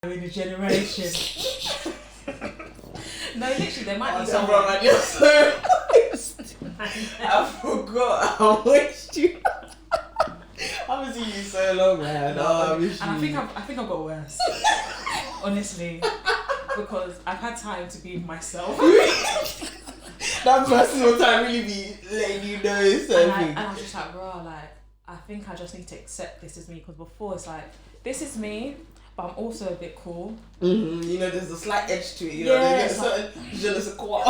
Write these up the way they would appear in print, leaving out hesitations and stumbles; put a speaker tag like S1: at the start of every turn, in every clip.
S1: in a generation. No, literally, there might be
S2: someone.
S1: someone.
S2: You're so I forgot. I wished you. I haven't seen you so long, man. I wish you.
S1: And I think I've got worse. Honestly, because I've had time to be myself.
S2: That personal time really be letting you know something.
S1: And I'm just like, bro, like, I think I just need to accept this as me, because before it's like, this is me, but I'm also a bit cool.
S2: Mm-hmm. You know, there's a slight edge to it. You know, there's a certain je ne sais quoi.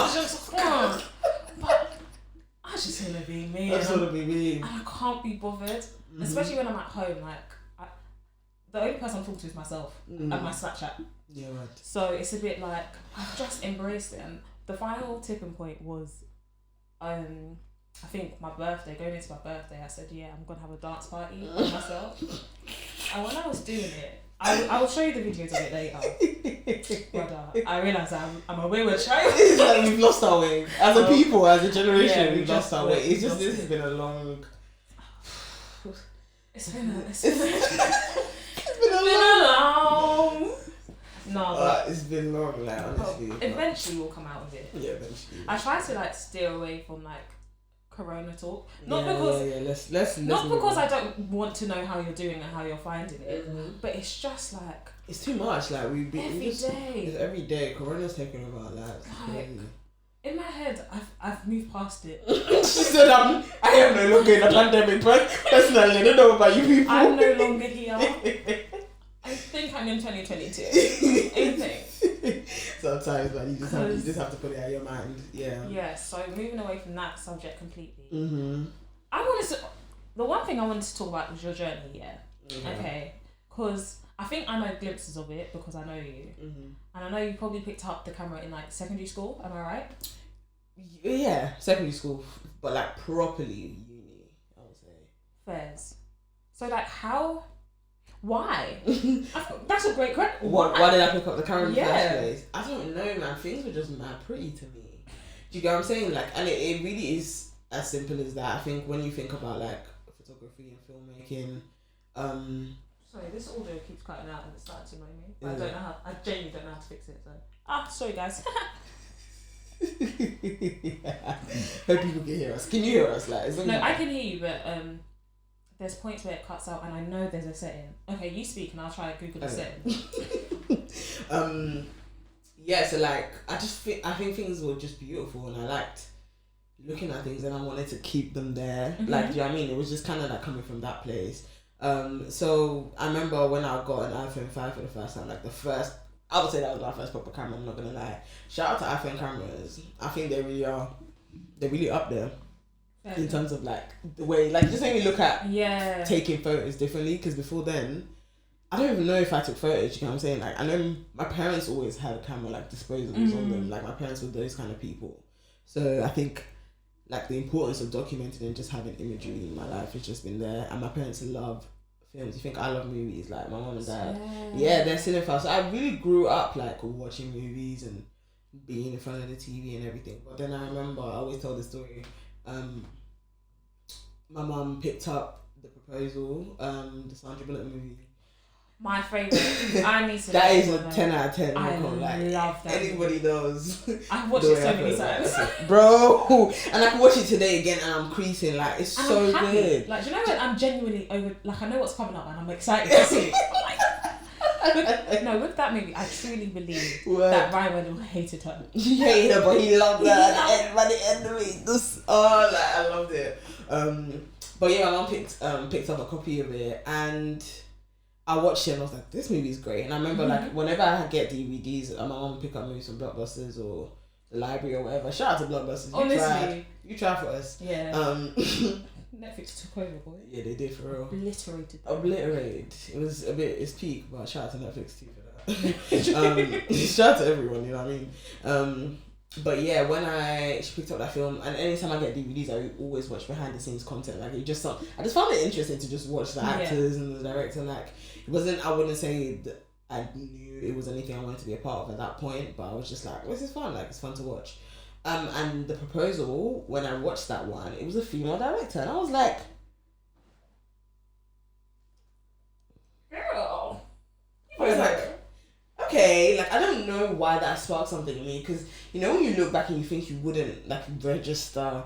S1: But I just want to be me.
S2: I just want to be me.
S1: And I can't be bothered, especially when I'm at home. Like, the only person I'm talking to is myself and my Snapchat.
S2: Yeah, right.
S1: So it's a bit like, I've just embraced it. And the final tipping point was, I think my birthday, going into my birthday, I said, yeah, I'm going to have a dance party with myself. And when I was doing it, I will show you the videos of it later. But I realised I'm a wayward child.
S2: It's like we've lost our way. As a people, as a generation,
S1: yeah,
S2: we've lost our way. It's just, this has been a long...
S1: It's been a long... No, but
S2: it's been long, like, honestly.
S1: Eventually we'll come out of it.
S2: Yeah, eventually.
S1: I try to like steer away from like Corona talk.
S2: Not
S1: because I don't want to know how you're doing and how you're finding it, but it's just like
S2: it's too much. Like
S1: every day.
S2: It's every day. Corona's taking over our lives.
S1: Like, in my head, I've moved past it.
S2: She said, I am no longer in a pandemic, but personally, I don't know about you people.
S1: I'm no longer here. I think I'm in 2022. I think.
S2: Sometimes, man, you just have to put it out of your mind. Yeah.
S1: Yeah. So moving away from that subject completely.
S2: Mm-hmm.
S1: The one thing I wanted to talk about was your journey. Yeah. Mm-hmm. Okay. Because I think I know glimpses of it because I know you, and I know you probably picked up the camera in like secondary school. Am I right?
S2: Yeah, secondary school, but like properly uni, I would say.
S1: Fairs. So like how? Why? That's a great question.
S2: Why did I pick up the camera in the first place? I don't know, man. Things were just mad pretty to me. Do you get what I'm saying? Like, and it really is as simple as that. I think when you think about like photography and filmmaking,
S1: sorry, this audio keeps cutting out and it's starting to annoy me. I don't know how. I genuinely don't know how to fix it. So sorry guys.
S2: Yeah. Hope people can hear us. Can you hear us? Like,
S1: no, I can hear you, but there's points where it cuts out, and I know there's a setting. Okay, you speak, and I'll try to Google the setting.
S2: Yeah. So like, I think things were just beautiful, and I liked looking at things, and I wanted to keep them there. Like, do you know what I mean? It was just kind of like coming from that place. So I remember when I got an iPhone 5 for the first time, like I would say that was my first proper camera, I'm not gonna lie. Shout out to iPhone cameras. I think they really are. They're really up there. In terms of like the way, like just made me look at taking photos differently, because before then, I don't even know if I took photos, you know what I'm saying? Like, I know my parents always had a camera, like disposables on them. Like, my parents were those kind of people. So I think like the importance of documenting and just having imagery in my life has just been there. And my parents love films. You think I love movies? Like, my mom and dad, they're cinephiles. So I really grew up like watching movies and being in front of the TV and everything. But then I remember, I always tell the story, my mum picked up The Proposal, the Sandra Bullock movie.
S1: My favourite. I need to.
S2: That is a 10 out of 10.
S1: I love that.
S2: Anybody knows.
S1: I've watched it so many times.
S2: Bro, and I can watch it today again and I'm creasing. Like, it's
S1: and
S2: so
S1: I'm
S2: good.
S1: Like, do you know what? I'm genuinely over. Like, I know what's coming up and I'm excited to see it. With that movie, I truly believe that Ryan Reynolds hated her.
S2: He hated her, but he loved her. And by the end of it, I loved it. But yeah, my mom picked up a copy of it and I watched it and I was like, this movie is great. And I remember like whenever I get DVDs, my mom would pick up movies from Blockbusters or the library or whatever. Shout out to Blockbusters.
S1: Honestly,
S2: you tried for us.
S1: Yeah. Netflix took over, boy.
S2: Yeah, they did, for real.
S1: Obliterated.
S2: It's peak, but shout out to Netflix too for that. Shout out to everyone, you know what I mean? But yeah, when she picked up that film, and anytime I get DVDs, I always watch behind the scenes content. Like, I just found it interesting to just watch the actors and the director. And like, I wouldn't say that I knew it was anything I wanted to be a part of at that point, but I was just like, this is fun. Like, it's fun to watch. And The Proposal, when I watched that one, it was a female director, and I was like,
S1: girl,
S2: I was like, okay, like I don't know why that sparked something in me, because you know when you look back and you think you wouldn't like register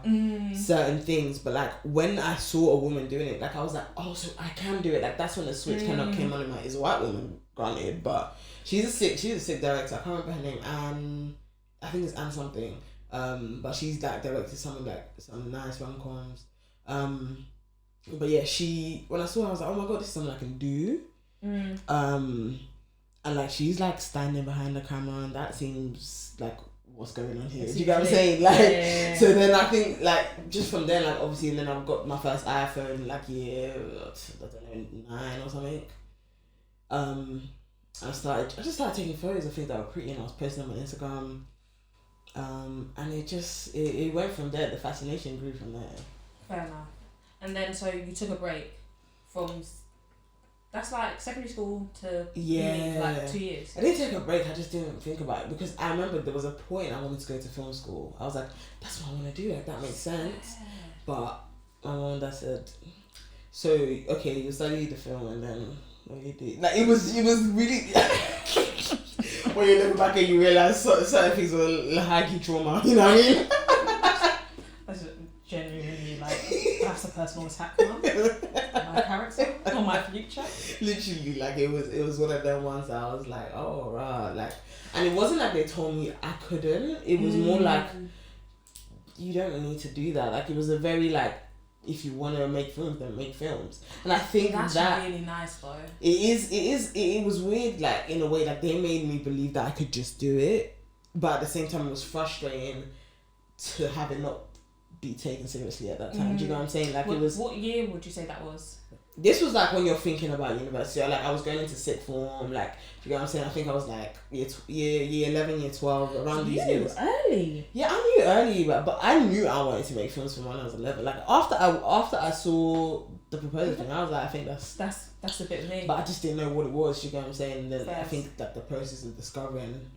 S2: certain things, but like when I saw a woman doing it, like I was like, oh, so I can do it. Like that's when the switch kind of came on in my. It's a white woman, granted, but she's a sick director. I can't remember her name. Anne, I think it's Anne something. But she's like directed some nice rom-coms. But yeah, when I saw her, I was like, oh my god, this is something I can do. And like she's like standing behind the camera, and that seems like what's going on here. Do you get what I'm saying? Like, so then I think like just from then, like obviously, and then I've got my first iPhone like I don't know, 9 or something. I just started taking photos of things that were pretty, and I was posting them on Instagram. And it went from there. The fascination grew from there.
S1: Fair enough. And then so you took a break from. That's like secondary school to uni, like 2 years.
S2: I didn't take a break, I just didn't think about it, because I remember there was a point I wanted to go to film school. I was like, that's what I want to do, like that makes sense. But my mom that said, so okay, you study the film and then what do you do? Like it was really when you look back and you realise certain things were high key trauma, you know what I mean?
S1: That's genuinely like that's a personal attack on my character or my future.
S2: Literally, like it was one of them ones that I was like, oh right, like, and it wasn't like they told me I couldn't. It was more like you don't need to do that. Like it was a very like, if you want to make films, then make films. And I think
S1: that's really nice though.
S2: It was weird, like in a way that they made me believe that I could just do it, but at the same time it was frustrating to have it not be taken seriously at that time. Do you know what I'm saying? Like it was.
S1: What year would you say that was?
S2: This was like when you're thinking about university. Like I was going into sixth form. Like, do you know what I'm saying? I think I was like year 11, year 12, around these years.
S1: Early.
S2: Yeah, I knew early, but I knew I wanted to make films from when I was 11. Like after I saw the proposal thing, I was like, I think
S1: that's a bit of me.
S2: But I just didn't know what it was. You know what I'm saying? And then
S1: Fair.
S2: I think that the process of discovering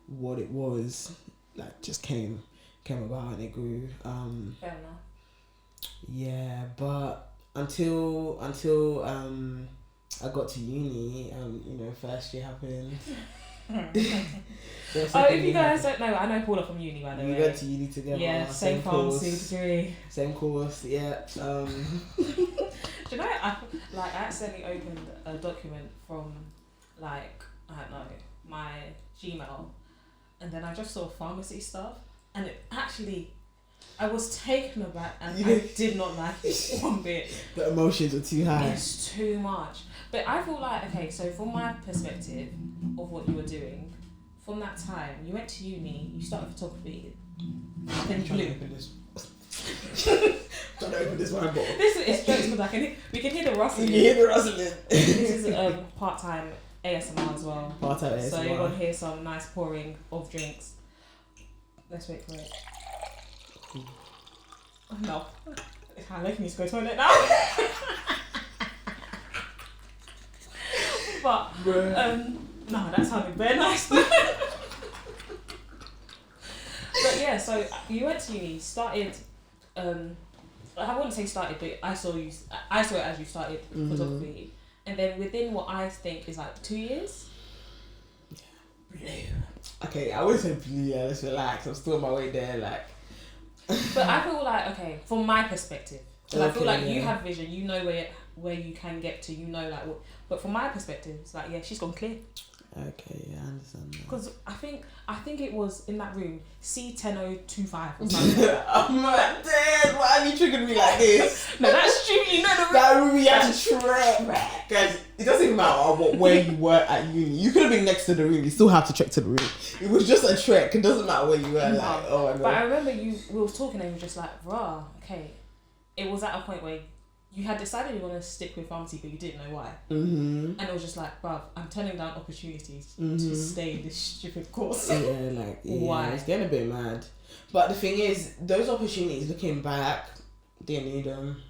S2: what it was, like, just came about and it grew.
S1: Fair enough.
S2: Yeah, but until I got to uni, first year happened.
S1: If you guys don't know, I know Paula from uni, by the way.
S2: We went to uni together.
S1: Yeah, same pharmacy degree.
S2: Same course, yeah.
S1: Do you know, I accidentally opened a document from, like, I don't know, my Gmail, and then I just saw pharmacy stuff, and it actually, I was taken aback and I did not like it one bit.
S2: The emotions are too high.
S1: It's too much. But I feel like, okay, so from my perspective of what you were doing, from that time, you went to uni, you started photography, then you blew.
S2: Trying to open this wine bottle.
S1: This is jokes because we can hear the rustling.
S2: You can hear the rustling.
S1: This is part-time ASMR as well.
S2: Part-time ASMR.
S1: So you're going to hear some nice pouring of drinks. Let's wait for it. Oh, no. I like me to go to the toilet now. But, no, that sounded very nice. But yeah, so you went to uni, started, I wouldn't say started, but I saw it as you started photography. And then within what I think is like 2 years?
S2: Blue. Okay, I wouldn't say blue, yeah, let's relax. I'm still on my way there, like.
S1: But I feel like, okay, from my perspective, because I feel like you have vision, you know where you can get to, you know, like, what, but from my perspective, it's like, yeah, she's gone clear.
S2: Okay, yeah, I understand that.
S1: Because I think it was in that room, C10025 or something.
S2: I'm like, dead, why have you triggered me like this?
S1: No, that's true, you know the room.
S2: That room you had to trek. Guys, it doesn't even matter where you were at uni. You could have been next to the room, you still have to trek to the room. It was just a trek, it doesn't matter where you were, like, oh my god.
S1: But I remember we were talking and you were just like, rah, okay. It was at a point where you had decided you want to stick with pharmacy, but you didn't know why. And it was just like, bruv, I'm turning down opportunities to stay in this stupid course.
S2: Yeah, like,
S1: why?
S2: It's getting a bit mad. But the thing is, those opportunities, looking back, didn't need them.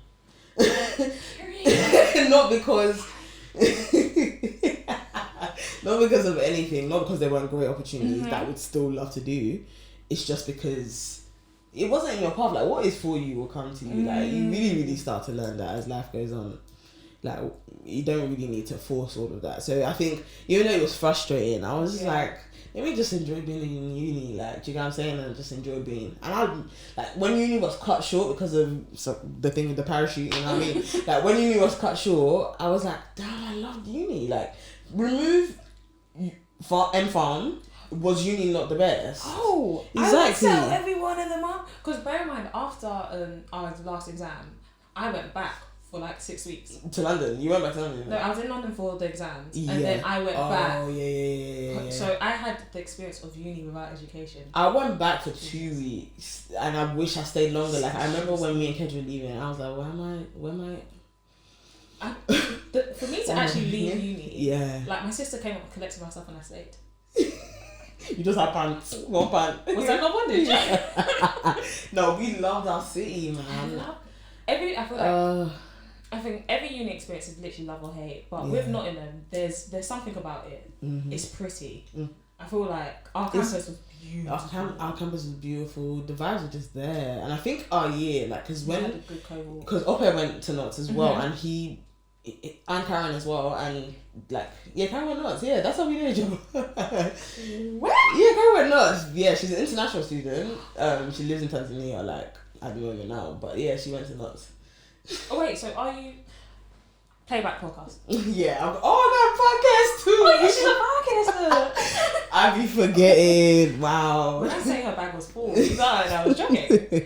S2: Not because of anything, not because they weren't great opportunities that I would still love to do. It's just because it wasn't in your path. Like, what is for you will come to you. Like, you really, really start to learn that as life goes on. like you don't really need to force all of that. So I think even though it was frustrating, I was just like, let me just enjoy being in uni, like, do you get what I'm saying? And just enjoy being. And I, like, when uni was cut short because of the thing with the parachute, you know what I mean? Like, when uni was cut short, I was like, damn, I loved uni. Like, remove farm, was uni not the best?
S1: Oh,
S2: exactly.
S1: I would tell everyone in the month. Because bear in mind, after our last exam, I went back for like 6 weeks.
S2: To London? You went back to London?
S1: No, I was in London for the exams. And then I went back.
S2: Oh, yeah.
S1: So I had the experience of uni without education.
S2: I went back for 2 weeks and I wish I stayed longer. Like, I remember when me and Kedge were leaving, I was like, where am I?
S1: For me to actually leave uni,
S2: yeah.
S1: like my sister came up and collected my stuff and I stayed.
S2: You just had pants. One pant.
S1: Was that not bondage?
S2: No, we loved our city, man.
S1: I think every uni experience is literally love or hate, but with Nottingham, there's something about it.
S2: Mm-hmm.
S1: It's pretty. I feel like our campus was beautiful.
S2: Our campus was beautiful. The vibes were just there, and I think our year, like, because Ope went to Knots as well, and and Karen as well, and like, Karen went Knots. Yeah, that's how we know each other.
S1: What?
S2: Yeah, Karen went Knots. Yeah, she's an international student. She lives in Tanzania, like, at the moment now, but yeah, she went to Knots.
S1: Oh wait, so are you Playback podcast?
S2: Yeah. That podcast too.
S1: Oh yeah, she's a podcaster.
S2: I be forgetting. Wow.
S1: When I say her bag was full, you thought I was joking.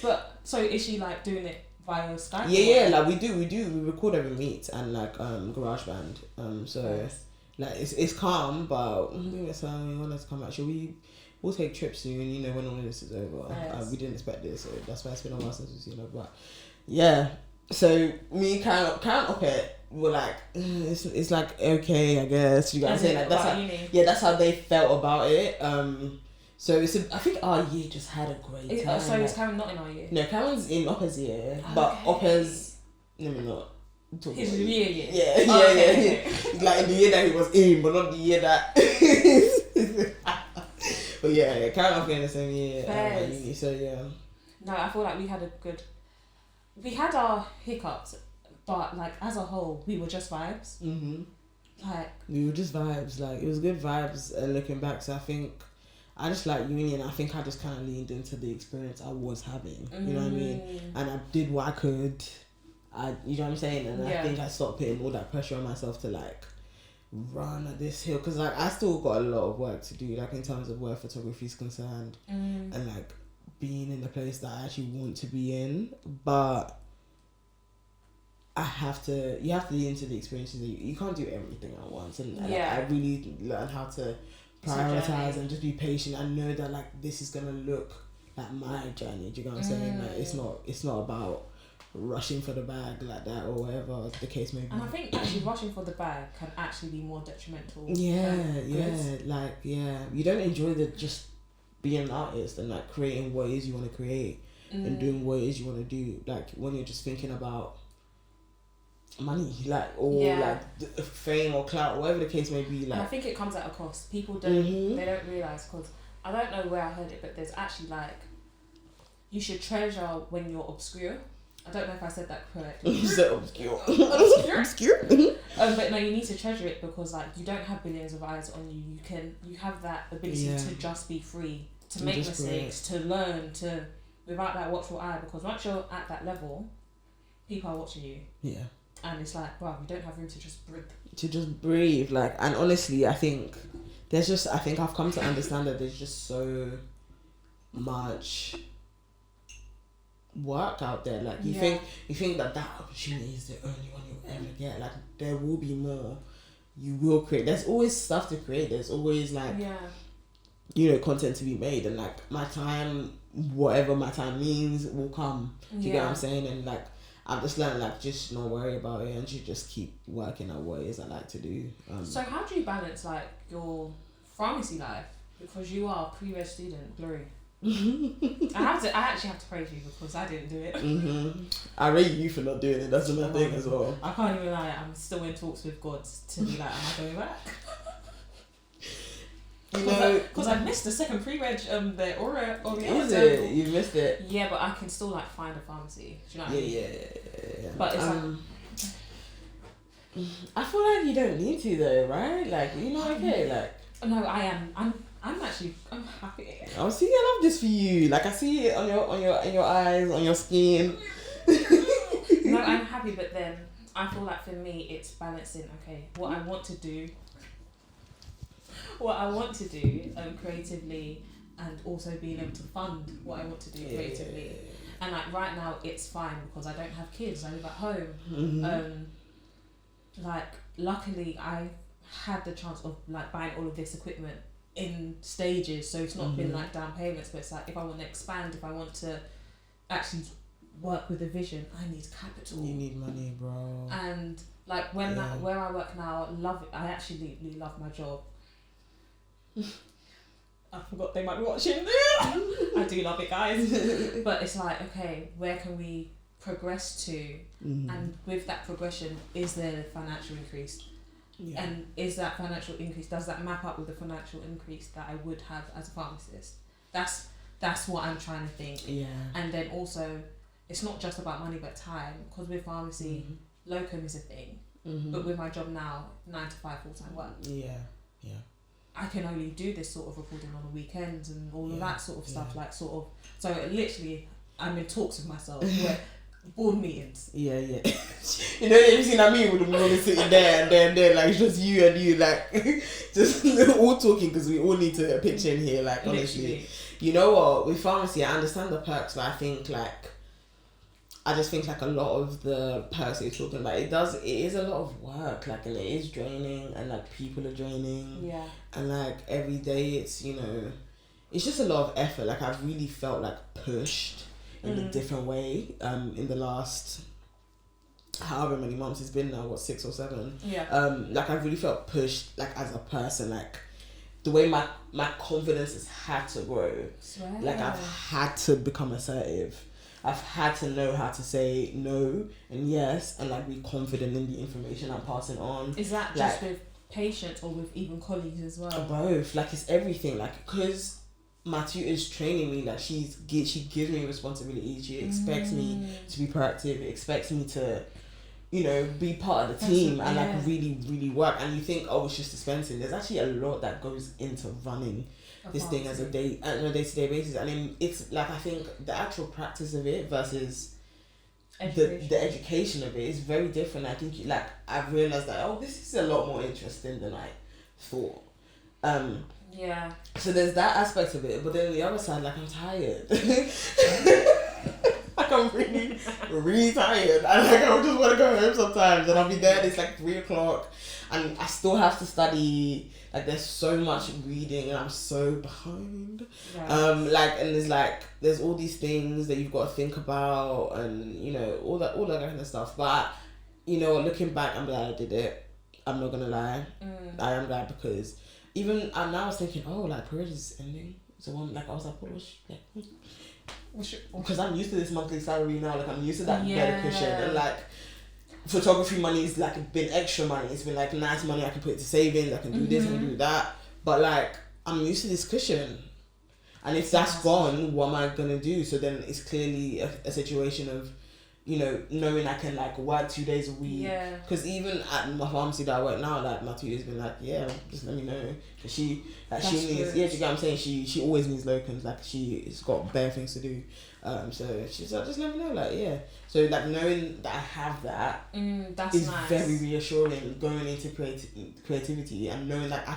S1: But so is she like doing it via Skype?
S2: Yeah. Like we record every meet and like GarageBand. So
S1: nice.
S2: Like it's calm, but we want us to come out. We'll take trips soon. You know, when all of this is over.
S1: Yes.
S2: We didn't expect this, so that's why it's been a while since we've seen her. But yeah. So me Karen up it were like it's like okay, I guess, you got what I'm saying, like that's how they felt about it. So I think our year just had a great time.
S1: So is Karen not in our year?
S2: No, Karen's in Oppa's year, but Oppa's not.
S1: His year.
S2: Yeah. Like in the year that he was in, but not the year that. But yeah, Karen up in the same year at uni. So yeah.
S1: No, I feel like we had our hiccups, but like as a whole, we were just vibes.
S2: Mhm.
S1: Like
S2: we were just vibes. Like it was good vibes. Looking back, so I think I just like uni, and I think I just kind of leaned into the experience I was having. You know what I mean? And I did what I could. You know what I'm saying? And I think I stopped putting all that pressure on myself to like run at this hill, because like I still got a lot of work to do, like in terms of where photography is concerned, and like being in the place that I actually want to be in. But you have to lean into the experiences. You can't do everything at once, and like, I really learned how to prioritize and just be patient and know that like this is gonna look like my journey. Do you know what I'm saying? Like it's not about rushing for the bag like that or whatever the case may be.
S1: And I think actually rushing for the bag can actually be more detrimental.
S2: You don't enjoy just being an artist and like creating what it is you want to create and doing what it is you want to do, like when you're just thinking about money, like like fame or clout, whatever the case may be. Like,
S1: and I think it comes at a cost. People don't they don't realise, because I don't know where I heard it, but there's actually like you should treasure when you're obscure. I don't know if I said that correctly.
S2: You said obscure.
S1: Obscure. But no, you need to treasure it, because like you don't have billions of eyes on you. You have that ability to just be free, to make mistakes, to learn, to without that watchful eye. Because once you're at that level, people are watching you. Yeah. And it's like, wow, you don't have room to just breathe.
S2: To just breathe, like, and honestly, I think I've come to understand that there's just so much work out there. Like you think that opportunity is the only one you'll ever get. Like there will be more. You will create. There's always stuff to create. There's always like content to be made, and like my time, whatever my time means, will come. Do you get what I'm saying? And like I've just learned like just not worry about it and just keep working at what it is I like to do.
S1: So how do you balance like your pharmacy life, because you are a pre-reg student, glory? I actually have to praise you, because I didn't do it.
S2: I rate you for not doing it. That's another thing as well.
S1: I can't even lie, I'm still in talks with God to be like, am I going back? Because I missed the second pre-reg, the Aura.
S2: Is it? You missed it?
S1: Yeah, but I can still like find a pharmacy. Do you know what I mean?
S2: Yeah.
S1: But it's
S2: I feel like you don't need to though, right? Like, you know, okay, like.
S1: No, I am. I'm happy.
S2: Oh, see, I love this for you. Like, I see it on your eyes, on your skin.
S1: No, I'm happy, but then I feel like for me, it's balancing. Okay, what I want to do creatively, and also being able to fund what I want to do creatively. And like right now, it's fine because I don't have kids. I live at home. Like luckily, I had the chance of like buying all of this equipment in stages, so it's not been like down payments. But it's like if I want to expand, if I want to actually work with a vision, I need capital.
S2: You need money, bro.
S1: And like where I work now, love it. I actually love my job. I forgot they might be watching. I do love it, guys. But it's like, okay, where can we progress to? And with that progression, is there a financial increase? Yeah. And is that financial increase, does that map up with the financial increase that I would have as a pharmacist? That's what I'm trying to think.
S2: Yeah.
S1: And then also, it's not just about money but time, because with pharmacy, locum is a thing. But with my job now, 9 to 5 full-time work. Yeah. I can only do this sort of recording on the weekends and all of that sort of stuff, like sort of. So literally, I'm in talks with myself. Where board meetings. Yeah. You know,
S2: you've seen that me with the woman sitting there and then like it's just you and you like just all talking because we all need to pitch in here. Like honestly, you know what? With pharmacy, I understand the perks, but I just think like a lot of the perks you're talking about, it is a lot of work, like, and it is draining, and like people are draining. Yeah. And like every day it's, you know, it's just a lot of effort. Like I've really felt like pushed in a different way in the last however many months it's been now, 6 or 7. Yeah. Like I've really felt pushed like as a person, like the way my confidence has had to grow. Swear. Like I've had to become assertive. I've had to know how to say no and yes and like be confident in the information I'm passing on.
S1: Is that just with patients or with even colleagues as well?
S2: Both. Like it's everything. Like because my tutor is training me, like she gives me responsibility. She expects me to be proactive. Expects me to, you know, be part of the team and like really, really work. And you think, oh, it's just dispensing. There's actually a lot that goes into running this thing as on a day-to-day basis. And then it's like, I think the actual practice of it versus the education of it is very different. I think I've realised that, oh, this is a lot more interesting than I thought. Yeah. So there's that aspect of it, but then the other side, like I'm tired. Like I'm really, really tired. I just want to go home sometimes, and I'll be there. It's like 3:00, and I still have to study. Like there's so much reading, and I'm so behind. Yeah. And there's all these things that you've got to think about, and you know all that kind of stuff. But you know, looking back, I'm glad I did it. I'm not gonna lie. I am glad because. Even and now I was thinking, oh, like period is ending. So one like I was like, because I'm used to this monthly salary now. Like I'm used to that better cushion, and like photography money is like been extra money. It's been like nice money. I can put it to savings. I can do this and do that. But like I'm used to this cushion, and if that's gone, what am I gonna do? So then it's clearly a situation of, you know, knowing I can like work 2 days a week. Yeah. Because even at my pharmacy that I work now, like my tutor's been like, yeah, just let me know. Cause she needs, do you get what I'm saying? She always needs locums. Like she's got bare things to do. So she's like, just let me know. Like yeah. So like knowing that I have that is nice. Very reassuring. Going into creativity and knowing that I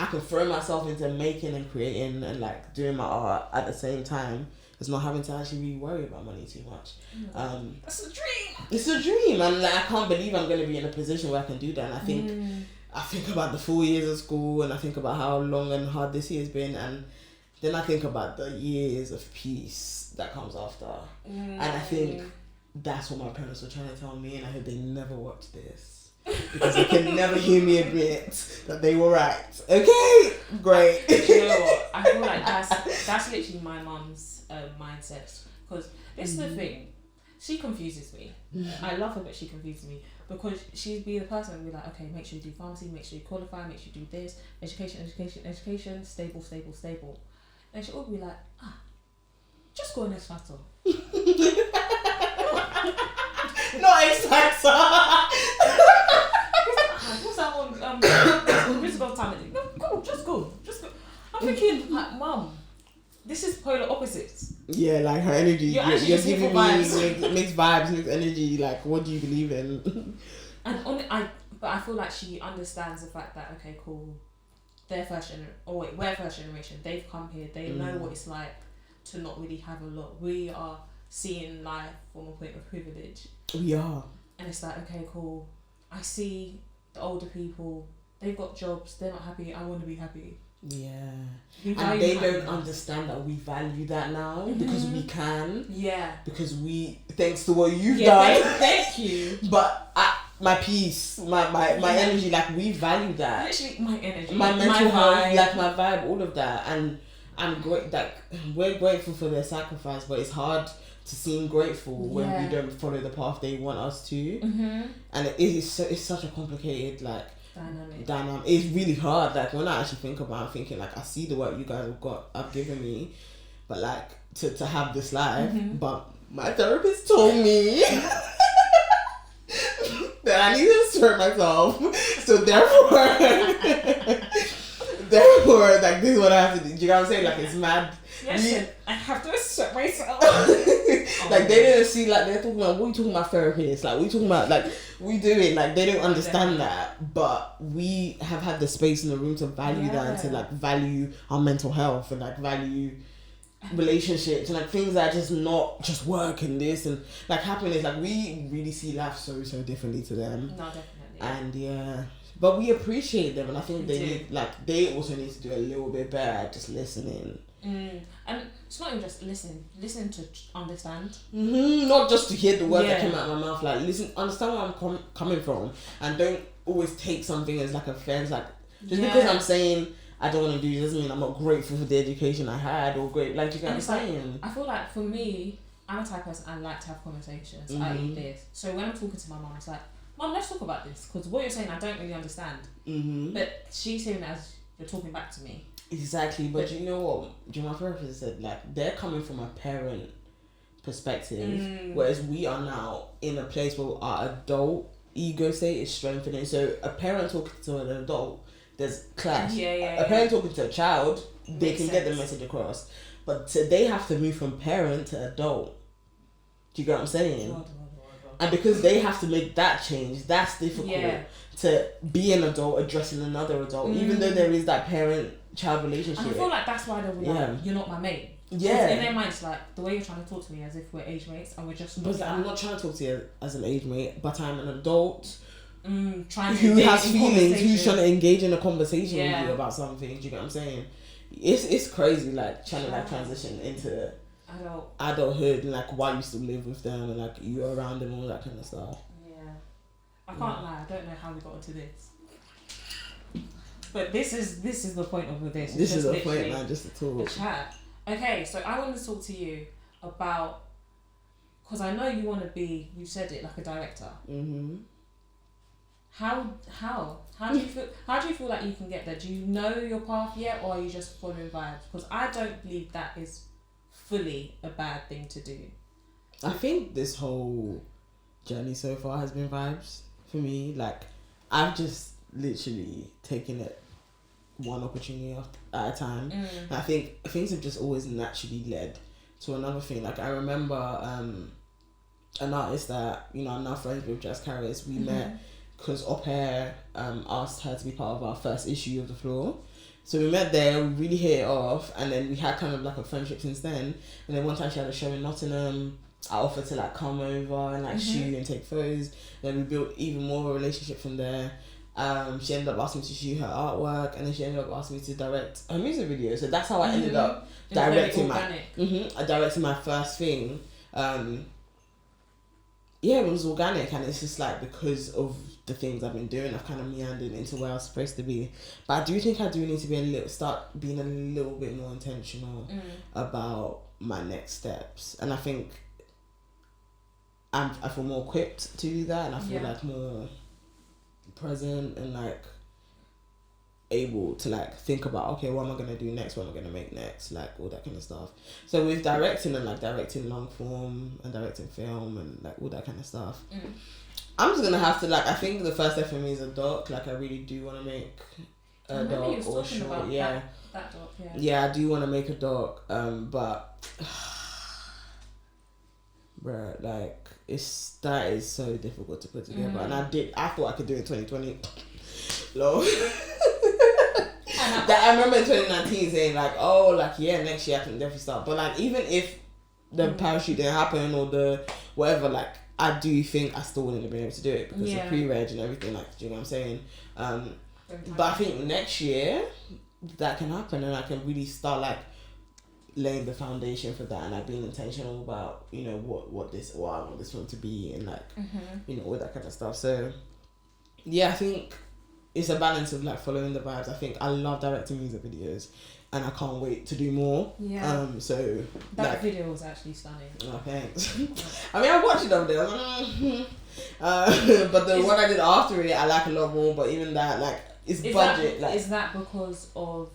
S2: can throw myself into making and creating and like doing my art at the same time. It's not having to actually really worry about money too much.
S1: That's a dream.
S2: It's a dream, and like, I can't believe I'm going to be in a position where I can do that. And I think about the 4 years of school, and I think about how long and hard this year's been, and then I think about the years of peace that comes after. And I think that's what my parents were trying to tell me, and I hope they never watch this. Because they can never hear me admit that they were right. Okay? Great.
S1: You know what? I feel like that's literally my mum's mindset. Because this is the thing. She confuses me. I love her, but she confuses me. Because she'd be the person who'd be like, okay, make sure you do pharmacy, make sure you qualify, make sure you do this, education, stable. And she'll be like, just go on X Factor.
S2: Not X Factor.
S1: Risk of talent. No, go, just go. I'm thinking, like, Mum, this is polar opposites.
S2: Yeah, like her energy.
S1: You're
S2: giving me
S1: vibes.
S2: mixed vibes, mixed energy. Like, what do you believe in?
S1: But I feel like she understands the fact that, okay, cool, we're first generation. They've come here. They know what it's like to not really have a lot. We are seeing life from a point of privilege.
S2: We are.
S1: And it's like, okay, cool. I see the older people. They've got jobs. They're not happy. I want to be happy.
S2: Yeah. And they don't understand that we value that now because we can.
S1: Yeah.
S2: Because thanks to what you've done.
S1: Thank you.
S2: But my peace, my energy, like we value that.
S1: Literally, my energy,
S2: my mental health, like my vibe, all of that, and I'm great. Like we're grateful for their sacrifice, but it's hard to seem grateful when we don't follow the path they want us to. And it's such a complicated like dynamic. It's really hard. Like when I actually think about it, I'm thinking like I see the work you guys have given me, but like to have this life, but my therapist told me that I need to assert myself. So therefore, like this is what I have to do. Do you know what I'm saying? Like it's mad.
S1: Yes, I have to assert myself.
S2: Like they didn't see, like they're talking about, what are you talking about therapists? Like we talking about, like we do it, like they don't understand that. But we have had the space in the room to value that and to like value our mental health and like value relationships and like things that are just not just work and this and like happiness. Like we really see life so differently to them.
S1: No, definitely.
S2: And yeah, but we appreciate them, and I think they also need to do a little bit better at just listening.
S1: And it's not even just listen to understand.
S2: Not just to hear the words that came out of my mouth. Like listen, understand where I'm coming from, and don't always take something as like offense. Like just because I'm saying I don't want to do it doesn't mean I'm not grateful for the education I had or great. Like you get what I'm saying.
S1: I feel like for me, I'm a type of person I like to have conversations. I eat this. So when I'm talking to my mum, it's like, Mum, let's talk about this because what you're saying I don't really understand. But she's hearing it as you're talking back to me. Exactly,
S2: but you know what? My therapist said, like they're coming from a parent perspective, whereas we are now in a place where our adult ego state is strengthening. So a parent talking to an adult, there's clash. A parent talking to a child, they can get the message across, but they have to move from parent to adult. Do you get what I'm saying? And because they have to make that change, that's difficult to be an adult addressing another adult, even though there is that parent-child relationship.
S1: And I feel like that's why they'll be like, you're not my mate.
S2: Yeah.
S1: In their minds, like, the way you're trying to talk to me as if we're age mates and we're just...
S2: But I'm not trying to talk to you as an age mate, but I'm an adult
S1: trying to
S2: who has feelings, who's trying to engage in a conversation with you about something. Do you get what I'm saying? It's crazy, like, trying to like transition into adulthood and like why you still live with them and like you're around them, all that kind of stuff.
S1: I can't lie, I don't know how we got into this, but this is the point of this.
S2: This is the point, man, just to talk.
S1: Chat. Okay, so I want to talk to you about, because I know you want to be, you said it, like a director. How do you feel? How do you feel like you can get there? Do you know your path yet, or are you just following vibes? Because I don't believe that is fully a bad thing to do.
S2: I think this whole journey so far has been vibes for me. Like I've just literally taken it one opportunity at a time. And I think things have just always naturally led to another thing. Like I remember an artist that I'm now friends with, Jazz Carris. We met because Au Pair asked her to be part of our first issue of The Floor. So we met there, we really hit it off, and then we had kind of like a friendship since then. And then one time she had a show in Nottingham, I offered to like come over and like shoot and take photos. Then we built even more of a relationship from there. She ended up asking me to shoot her artwork, and then she ended up asking me to direct her music video. So that's how I ended up directing I directed my first thing. It was organic, and it's just like because of the things I've been doing, I've kind of meandered into where I was supposed to be. But I do think I do need to start being a little bit more intentional about my next steps, and I think I feel more equipped to do that, and I feel like more present and like able to like think about, okay, what am I gonna do next, what am I gonna make next, like all that kind of stuff. So with directing and like directing long form and directing film and like all that kind of stuff, I'm just gonna have to like. I think the first step for me is a doc. Like I really do want to make a doc or short. Yeah,
S1: that doc. Yeah.
S2: Yeah, I do want to make a doc. But bruh, like that is so difficult to put together. And I thought I could do it in 2020. Lol. That I remember in 2019 saying like, oh, like yeah, next year I can definitely start. But like even if the parachute didn't happen or the whatever, like I do think I still wouldn't have been able to do it because the pre-reg and everything. Like, do you know what I'm saying? But I think next year that can happen and I can really start like laying the foundation for that and like being intentional about, you know, what I want this film to be and like you know, all that kind of stuff. So yeah, I think it's a balance of like following the vibes. I think I love directing music videos and I can't wait to do more.
S1: Yeah.
S2: So
S1: that
S2: like,
S1: video was actually stunning.
S2: Oh, thanks. I mean, I watched it over there. But the one I did after it, I like a lot more. But even that, like, it's budget.
S1: Is that because of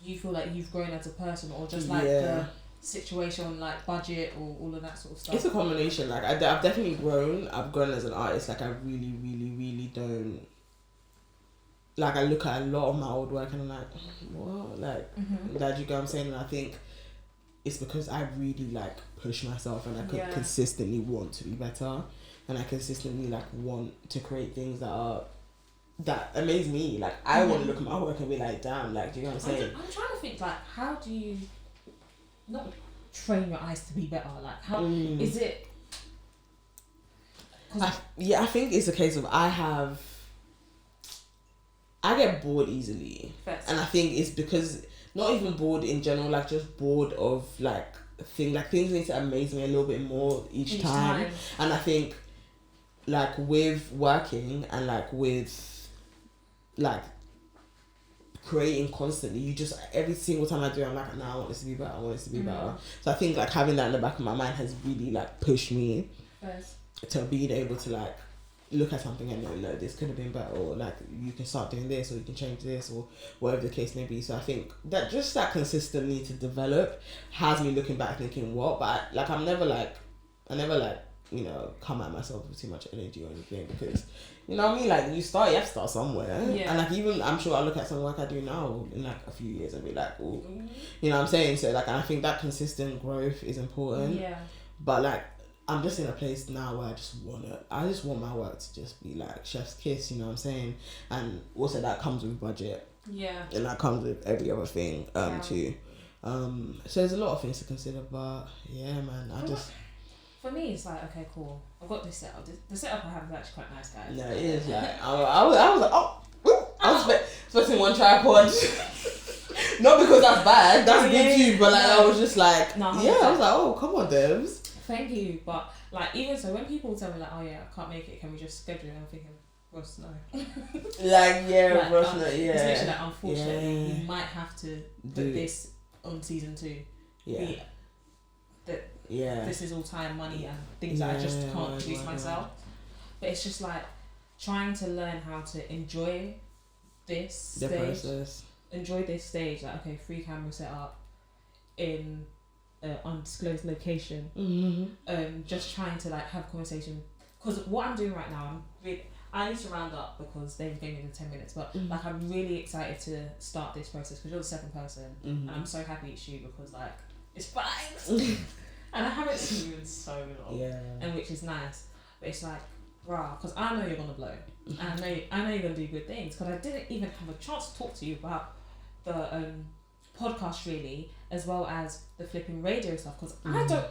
S1: you feel like you've grown as a person, or just like the situation, like budget, or all of that sort of stuff?
S2: It's a combination. Like, I've definitely grown. I've grown as an artist. Like, I really, really, really don't. Like, I look at a lot of my old work and I'm like, what? Like, that you get what I'm saying? And I think it's because I really, like, push myself and I could consistently want to be better. And I consistently, like, want to create things that amaze me. Like, I want to look at my work and be like, damn, like, do you know what I'm saying?
S1: I'm trying to think, like, how do you not train your eyes to be better? Like, how is it?
S2: I think it's a case of I get bored easily.
S1: First.
S2: And I think it's because, not even bored in general, like just bored of like things need to amaze me a little bit more each time. And I think like with working and like with like creating constantly, you just, every single time I do, I'm like, nah, I want this to be better, I want this to be better. So I think like having that in the back of my mind has really like pushed me to being able to like look at something and know, no, this could have been better, or like you can start doing this, or you can change this, or whatever the case may be. So I think that just that consistent need to develop has me looking back thinking what, but I never you know, come at myself with too much energy or anything, because you know what I mean, like you have to start somewhere. And like even I'm sure I'll look at some work I do now in like a few years and be like, oh, you know what I'm saying? So like, and I think that consistent growth is important. But like, I'm just in a place now where I just want my work to just be like chef's kiss, you know what I'm saying? And also that comes with budget. And that comes with every other thing too. So there's a lot of things to consider, but yeah, man,
S1: for me, it's like, okay, cool. I've got this setup. The setup I have is actually quite nice, guys.
S2: No, it is like I was like, I was expecting one tripod. Not because that's bad, that's good too, but like I was just like, I was like, oh, come on, Devs.
S1: Thank you, but like even so, when people tell me like, oh yeah, I can't make it, can we just schedule it? I'm thinking, Ross, no.
S2: Ross, no,
S1: It's literally like, unfortunately, you might have to put this on season 2. This is all time, money, and things that I just can't produce myself. But it's just like trying to learn how to enjoy this process. Enjoy this stage. Like, okay, 3 camera setup in undisclosed location. Just trying to like have conversation, because what I'm doing right now, I need to round up because they've given me the 10 minutes, but like I'm really excited to start this process because you're the second person, and I'm so happy it's you because like it's fine. And I haven't seen you in so long, and which is nice. But it's like, rah, because I know you're gonna blow, and I know you're gonna do good things. Because I didn't even have a chance to talk to you about the podcast really, as well as the flipping radio stuff. Because I don't.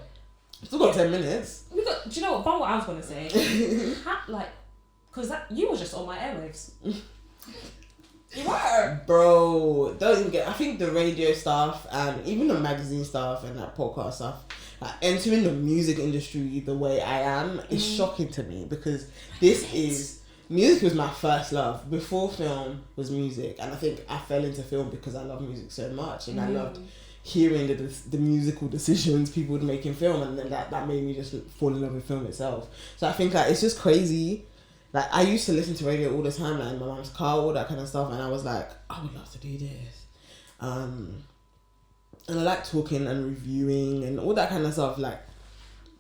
S2: Still got 10 minutes.
S1: Do you know what? But what I was gonna say, because you were just on my airwaves. You were,
S2: bro. Don't even get. I think the radio stuff and even the magazine stuff and that podcast stuff, like entering the music industry the way I am is shocking to me, because music was my first love. Before film was music, and I think I fell into film because I love music so much, and I loved hearing the musical decisions people would make in film, and then that made me just fall in love with film itself. So I think that it's just crazy. Like, I used to listen to radio all the time, like in my mom's car, all that kind of stuff, and I was like, I would love to do this. And I like talking and reviewing and all that kind of stuff. Like,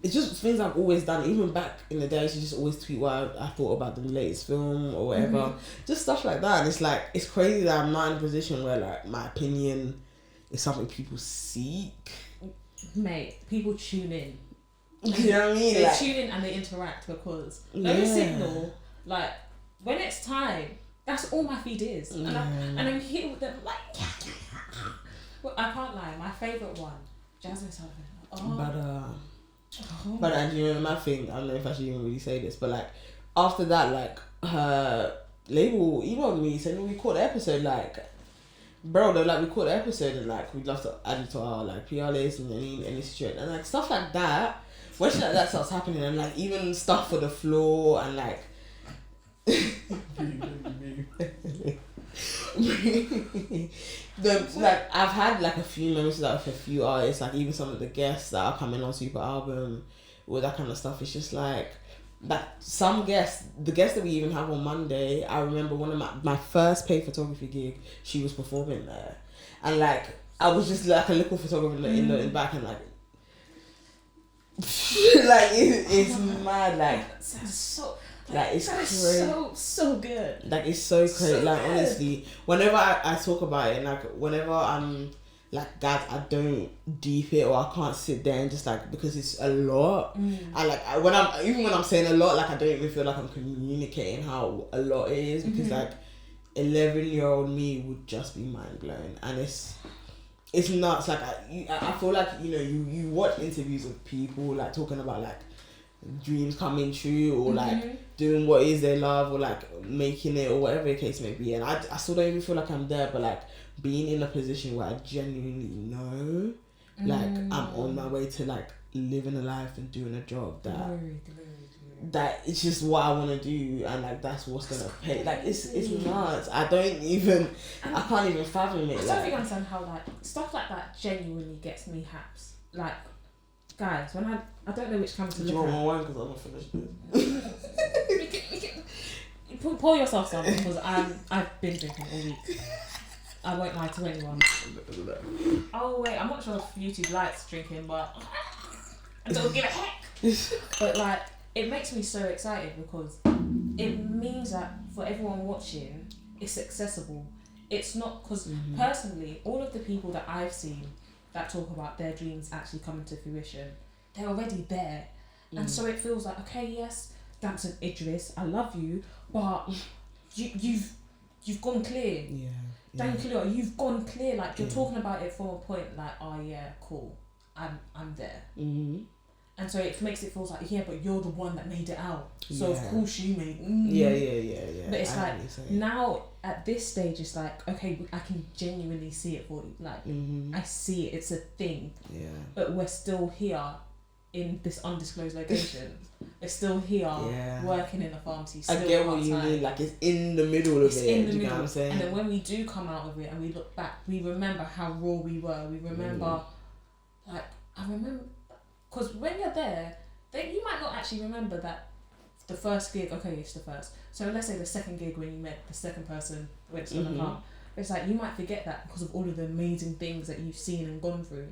S2: it's just things I've always done. Even back in the day, I used to just always tweet what I thought about the latest film or whatever. Just stuff like that. And it's like, it's crazy that I'm not in a position where like my opinion is something people seek.
S1: Mate, people tune in.
S2: You know what I mean?
S1: They
S2: like,
S1: tune in and they interact because every signal, like when it's time, that's all my feed is. And I'm here with them like, well, I can't lie, my favourite one, Jasmine Sullivan.
S2: But you know, my thing, I don't know if I should even really say this, but like after that, like her label emailed me saying, we caught the episode, like, bro, they're like, we caught the episode and like we'd love to add it to our like PR list and any situation and like stuff like that. When shit like that starts happening, and like even stuff for the floor and like like I've had like a few moments like with a few artists, like even some of the guests that are coming on Super Album, all that kind of stuff. It's just like that some guests, the guest that we even have on Monday, I remember one of my first paid photography gig, she was performing there, and like I was just like a little photographer in the back and like like it's mad, like
S1: so
S2: like it's crazy.
S1: So good.
S2: Like it's so crazy.
S1: So
S2: like
S1: good.
S2: honestly, whenever I talk about it, and like whenever I'm like, guys, I don't deep it or I can't sit there and just like, because it's a lot. And like when I'm saying a lot, like I don't even feel like I'm communicating how a lot it is, because like 11-year-old me would just be mind blown, and it's nuts. Like I feel like, you know, you watch interviews of people like talking about like dreams coming true or like doing what is they love or like making it or whatever the case may be, and I still don't even feel like I'm there, but like being in a position where I genuinely know like I'm on my way to like living a life and doing a job that that it's just what I want to do, and like that's what's gonna pay. Like it's nuts. I can't even fathom it.
S1: I don't think I understand how like stuff like that genuinely gets me haps. Like, guys, when I don't know which camera to look at.
S2: Do you want more wine because I'm not finished this?
S1: Pour yourself some, because I've been drinking all week. I won't lie to anyone. Oh wait, I'm not sure if YouTube likes drinking, but I don't give a heck. But like, it makes me so excited because it means that for everyone watching, it's accessible. It's not, because personally, all of the people that I've seen that talk about their dreams actually coming to fruition, they're already there. And so it feels like, okay, yes, Damson Idris, I love you, but you've gone clear. Don't clear. You've gone clear. Like you're talking about it from a point like, oh yeah, cool, I'm there. And so it makes it feel like, yeah, but you're the one that made it out. So of course you made.
S2: Yeah.
S1: But it's like now at this stage, it's like, okay, I can genuinely see it for you. Like I see it. It's a thing. Yeah. But we're still here in this undisclosed location. We're still here working in a pharmacy. Still
S2: I get what you mean. Like it's in the middle of it.
S1: In the
S2: you
S1: middle.
S2: Know what I'm saying?
S1: And then when we do come out of it and we look back, we remember how raw we were. We remember, like I remember. Because when you're there, you might not actually remember that the first gig, okay, it's the first. So let's say the second gig when you met the second person when it's going to come. It's like you might forget that because of all of the amazing things that you've seen and gone through.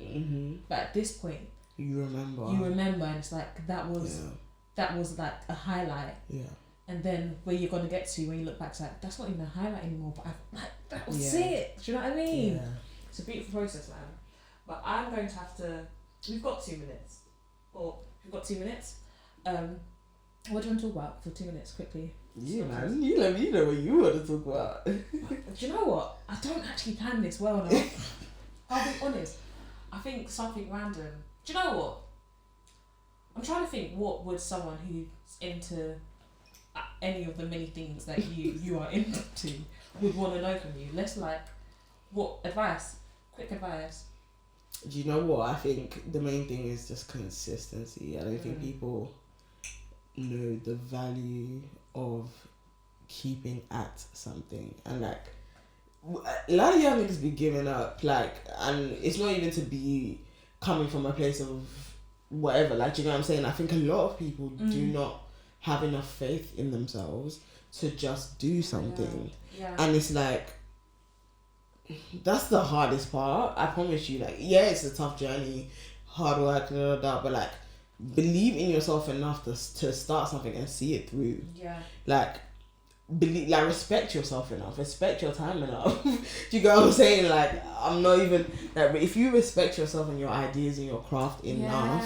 S1: But at this point, you remember, and it's like that was like a highlight. Yeah. And then where you're going to get to when you look back, it's like, that's not even a highlight anymore, but that was it. Do you know what I mean? Yeah. It's a beautiful process, man. But I'm going to have to, we've got 2 minutes. We've got 2 minutes. What do you want to talk about for 2 minutes, quickly?
S2: Yeah, man. You let me know what you want to talk about.
S1: Do you know what? I don't actually plan this well enough. I'll be honest. I think something random. Do you know what? I'm trying to think, what would someone who's into any of the many things that you are into would want to know from you? Let's what advice? Quick advice.
S2: Do you know what? I think the main thing is just consistency. I don't think people know the value of keeping at something. And like, a lot of young niggas be giving up. Like, and it's not even to be coming from a place of whatever. Like, do you know what I'm saying? I think a lot of people do not have enough faith in themselves to just do something. Yeah. And it's like, that's the hardest part. I promise you. Like, yeah, it's a tough journey, hard work, but like believe in yourself enough to start something and see it through.
S1: Yeah.
S2: Like, believe, like, respect yourself enough, respect your time enough. Do you get what I'm saying? Like, I'm not even like, if you respect yourself and your ideas and your craft enough,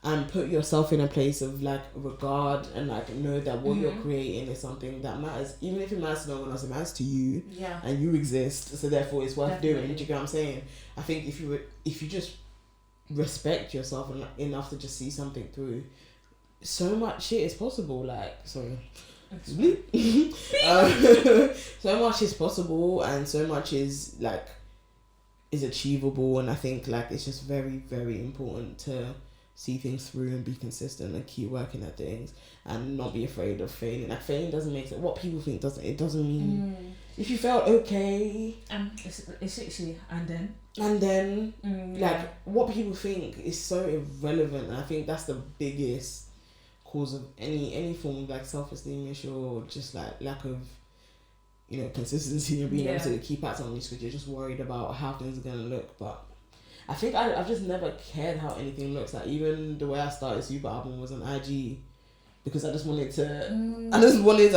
S2: and put yourself in a place of like regard and like know that what you're creating is something that matters, even if it matters to no one else, it matters to you.
S1: Yeah.
S2: And you exist, so therefore it's worth
S1: Definitely.
S2: doing. Do you get what I'm saying? I think if you just respect yourself enough to just see something through, so much shit is possible. Like, sorry. So much is possible and so much is like is achievable, and I think like it's just very, very important to see things through and be consistent and keep working at things and not be afraid of failing. Like, failing doesn't make sense. What people think doesn't mean if you fail, okay.
S1: It's literally and
S2: then like what people think is so irrelevant, and I think that's the biggest cause of any form of like self-esteem issue, or just like lack of, you know, consistency and being able to keep at something because you're just worried about how things are gonna look. But I think I've just never cared how anything looks. Like, even the way I started Super Album was on IG because I just wanted to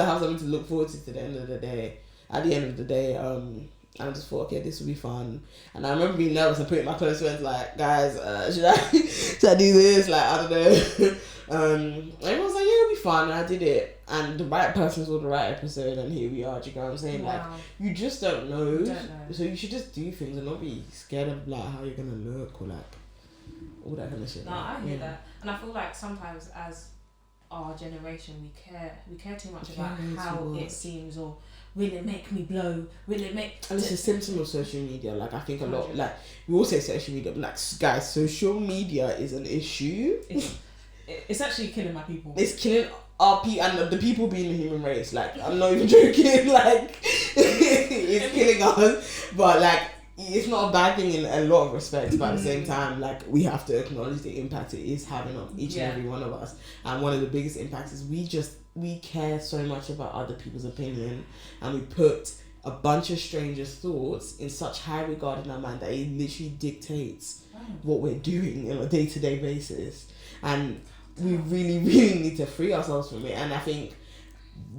S2: have something to look forward to the end of the day. At the end of the day, I just thought, okay, this will be fun. And I remember being nervous and putting my close friends like, guys, should I do this? Like, I don't know. Everyone was like, yeah, it'll be fun. And I did it, and the right person saw the right episode, and here we are. Do you know what I'm saying?
S1: Wow.
S2: Like, you just don't know. So you should just do things and not be scared of like how you're gonna look or like all that kind of shit.
S1: No, I hear that, and I feel like sometimes as our generation, we care too much about how it seems, or will it make me blow? Will it make?
S2: And it's a symptom of social media. Like, I think a lot, like, we all say social media, but like, guys, social media is an issue.
S1: It's actually killing my people.
S2: It's killing our people and the people being the human race. Like, I'm not even joking. Like, it's killing us. But like, it's not a bad thing in a lot of respects. But at the same time, like, we have to acknowledge the impact it is having on each and every one of us. And one of the biggest impacts is we care so much about other people's opinion, and we put a bunch of strangers' thoughts in such high regard in our mind that it literally dictates what we're doing on a day-to-day basis. And we really, really need to free ourselves from it. And I think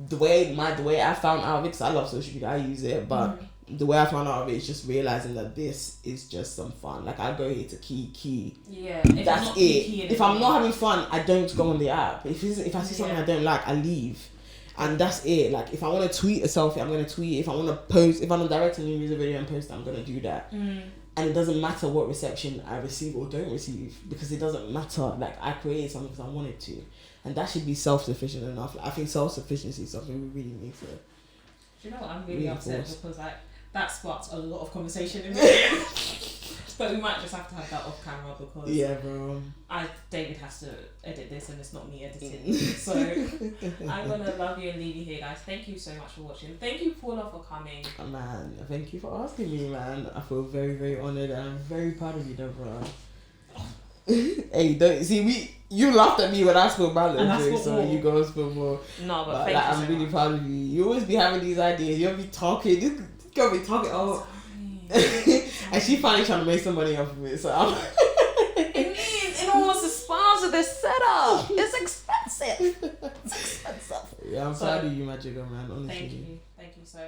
S2: the way I found out of it, because I love social media, I use it, but the way I found out of it is just realizing that this is just some fun. Like, I go here to key.
S1: Yeah,
S2: that's it. If I'm not having fun, I don't go on the app. If I see something I don't like, I leave. And that's it. Like, if I want to tweet a selfie, I'm going to tweet. If I want to post, if I'm directing a new music video and post, I'm going to do that. And it doesn't matter what reception I receive or don't receive, because it doesn't matter. Like, I created something because I wanted to. And that should be self-sufficient enough. Like, I think self-sufficiency is something we really need to.
S1: Do you know what? I'm really upset because like that sparked a lot of conversation in me. But we might just have to have that off camera because
S2: bro.
S1: David has to edit this and it's not me editing. So I'm gonna love you and leave you here, guys. Thank you so much for watching. Thank you, Paula, for coming.
S2: Man, thank you for asking me, man. I feel very, very honoured, and I'm very proud of you, Deborah. Hey, don't see you laughed at me when I spoke about it, so you guys feel more.
S1: No, but
S2: like, I'm really proud of you. You always be having these ideas. You'll be talking. You gotta be talking. Oh, and she finally trying to make some money off of it. So I'm.
S1: It almost to sponsor this setup. It's expensive.
S2: Yeah, I'm proud of you, my jigger, man. Honestly.
S1: Thank you. So.